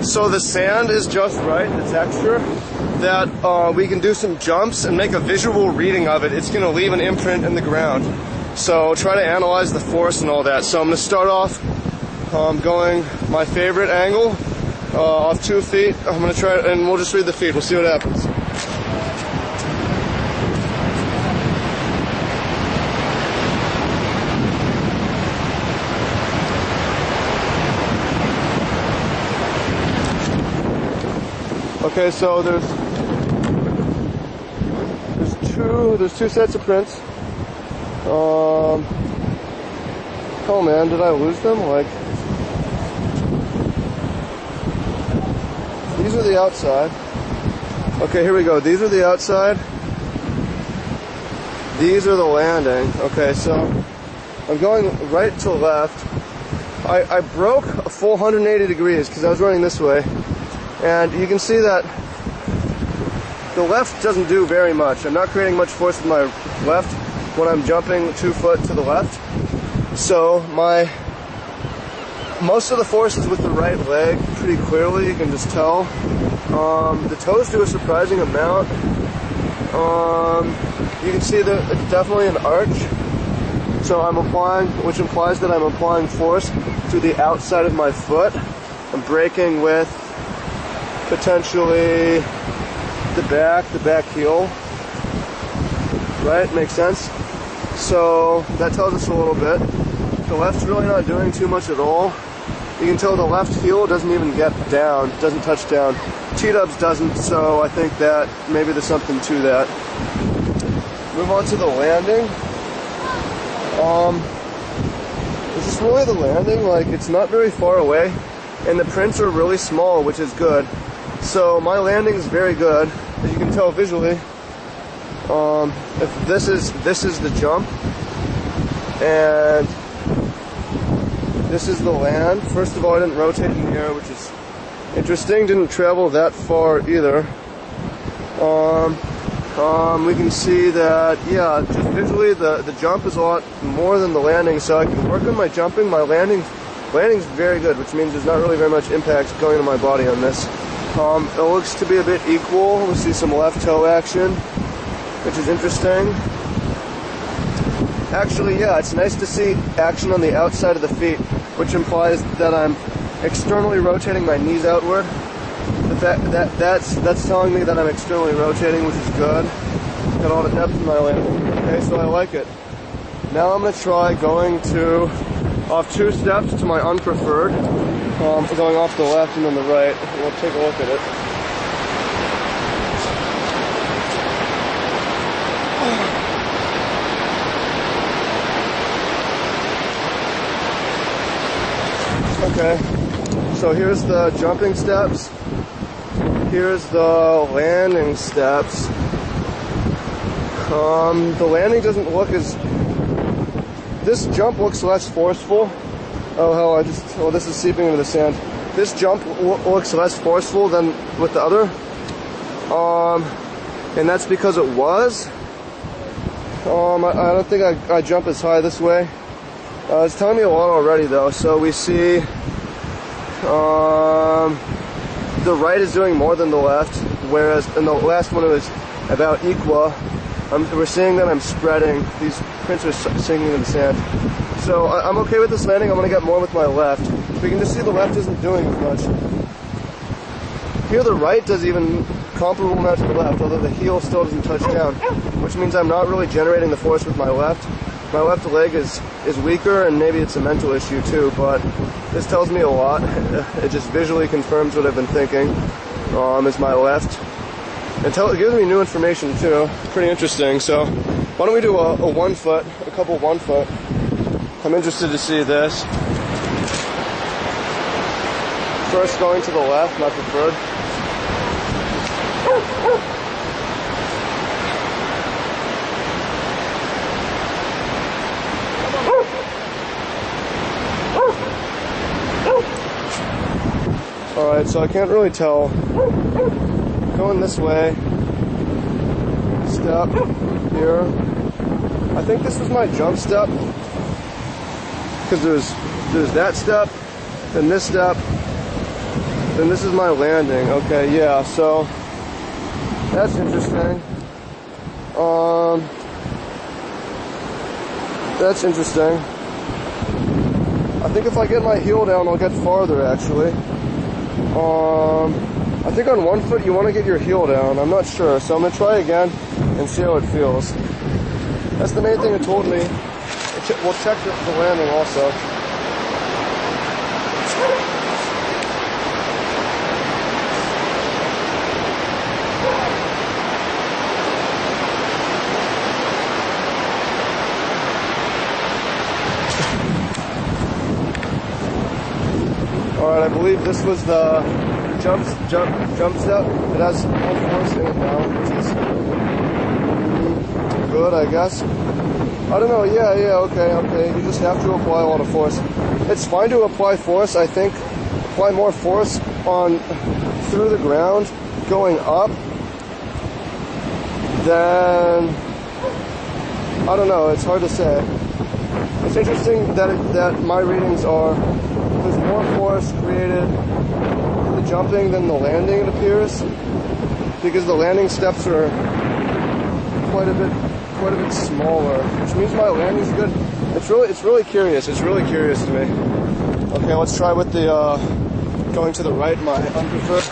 So the sand is just right, the texture, that we can do some jumps and make a visual reading of it. It's going to leave an imprint in the ground. So try to analyze the force and all that. So I'm going to start off going my favorite angle, off 2 feet. I'm going to try, and we'll just read the feet. We'll see what happens. Okay, so there's two sets of prints. Oh man, did I lose them? Like, these are the outside. Okay, here we go. These are the outside. These are the landing. Okay, so I'm going right to left. I broke a full 180 degrees because I was running this way. And you can see that the left doesn't do very much. I'm not creating much force with my left when I'm jumping 2 foot to the left. So most of the force is with the right leg, pretty clearly, you can just tell. The toes do a surprising amount. You can see that it's definitely an arch. So I'm applying, which implies that I'm applying force to the outside of my foot. I'm braking with potentially the back heel. Right? Makes sense? So that tells us a little bit. The left's really not doing too much at all. You can tell the left heel doesn't even get down, doesn't touch down. T-dubs doesn't, so I think that maybe there's something to that. Move on to the landing. Is this really the landing? Like, it's not very far away, and the prints are really small, which is good. So my landing is very good, as you can tell visually. If this is the jump, and this is the land. First of all, I didn't rotate in the air, which is interesting. Didn't travel that far either. We can see that, yeah, just visually the jump is a lot more than the landing, so I can work on my jumping. My landing's very good, which means there's not really very much impact going to my body on this. It looks to be a bit equal. We see some left toe action, which is interesting. Actually, yeah, it's nice to see action on the outside of the feet, which implies that I'm externally rotating my knees outward. The fact that's telling me that I'm externally rotating, which is good. Got all the depth in my landing. Okay, so I like it. Now I'm going to try going off 2 steps to my unpreferred. Going off the left and then the right. We'll take a look at it. Okay, so here's the jumping steps. Here's the landing steps. The landing doesn't look as... This jump looks less forceful. Oh hell, this is seeping into the sand. This jump looks less forceful than with the other. And that's because it was. I don't think I jump as high this way. It's telling me a lot already though. So we see the right is doing more than the left, whereas in the last one it was about equal. We're seeing that I'm spreading. These prints are sinking in the sand. So I'm okay with this landing. I'm going to get more with my left. We can just see the left isn't doing as much. Here the right does even comparable amount to the left, although the heel still doesn't touch down, which means I'm not really generating the force with my left. My left leg is weaker, and maybe it's a mental issue too, but this tells me a lot. It just visually confirms what I've been thinking, is my left. It gives me new information too. Pretty interesting. So why don't we do a 1 foot, a couple 1 foot. I'm interested to see this. First going to the left, my preferred. Alright, so I can't really tell. Going this way. Step here. I think this is my jump step. Because there's that step, then this step, Then this is my landing. Okay, yeah, so that's interesting. That's interesting. I think if I get my heel down, I'll get farther, actually. I think on one foot you want to get your heel down. I'm not sure, so I'm going to try again and see how it feels. That's the main thing it told me. We'll check the landing also. Alright, I believe this was the jump step. It has all force in it now, which is good, I guess. I don't know, yeah, okay. You just have to apply a lot of force. It's fine to apply force, I think. Apply more force through the ground, going up, then, I don't know, it's hard to say. It's interesting that my readings are, there's more force created in the jumping than the landing, it appears, because the landing steps are quite a bit smaller, which means my landing's good. It's really curious. It's really curious to me. Okay, let's try with the going to the right, my underfoot.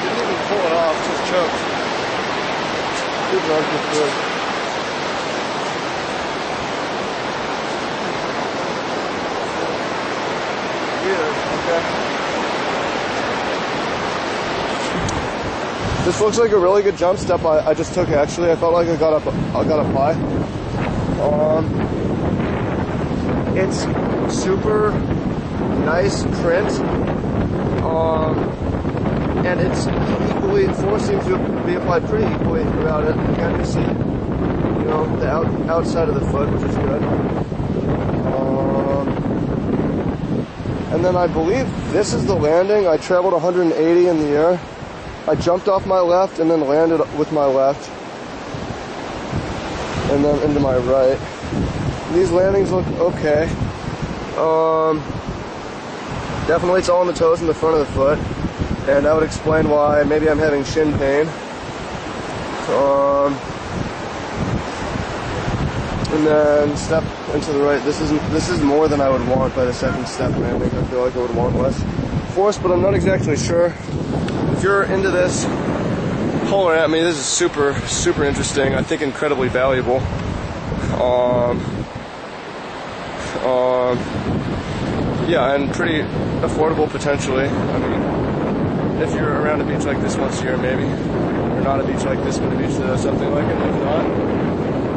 Didn't even pull it off, just choked. Super underfoot. Weird, okay. This looks like a really good jump step I just took, actually. I felt like I got up high. It's super nice print. And it's equally, force seems to be applied pretty equally throughout it. Again, you see, the outside of the foot, which is good. And then I believe this is the landing. I traveled 180 in the air. I jumped off my left and then landed with my left. And then into my right. These landings look okay. Definitely it's all on the toes and the front of the foot. And that would explain why maybe I'm having shin pain. And then step into the right. This is more than I would want by the second step landing. I feel like I would want less force, but I'm not exactly sure. If you're into this, holler at me. This is super, super interesting. I think incredibly valuable. Yeah, and pretty affordable potentially. I mean, if you're around a beach like this once a year, maybe, or not a beach like this, but a beach that has something like it. If not,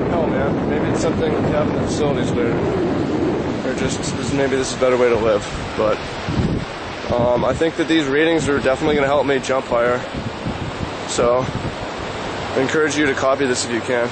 hell, man, maybe it's something you have in the facilities later, or just maybe this is a better way to live. But I think that these readings are definitely going to help me jump higher. So I encourage you to copy this if you can.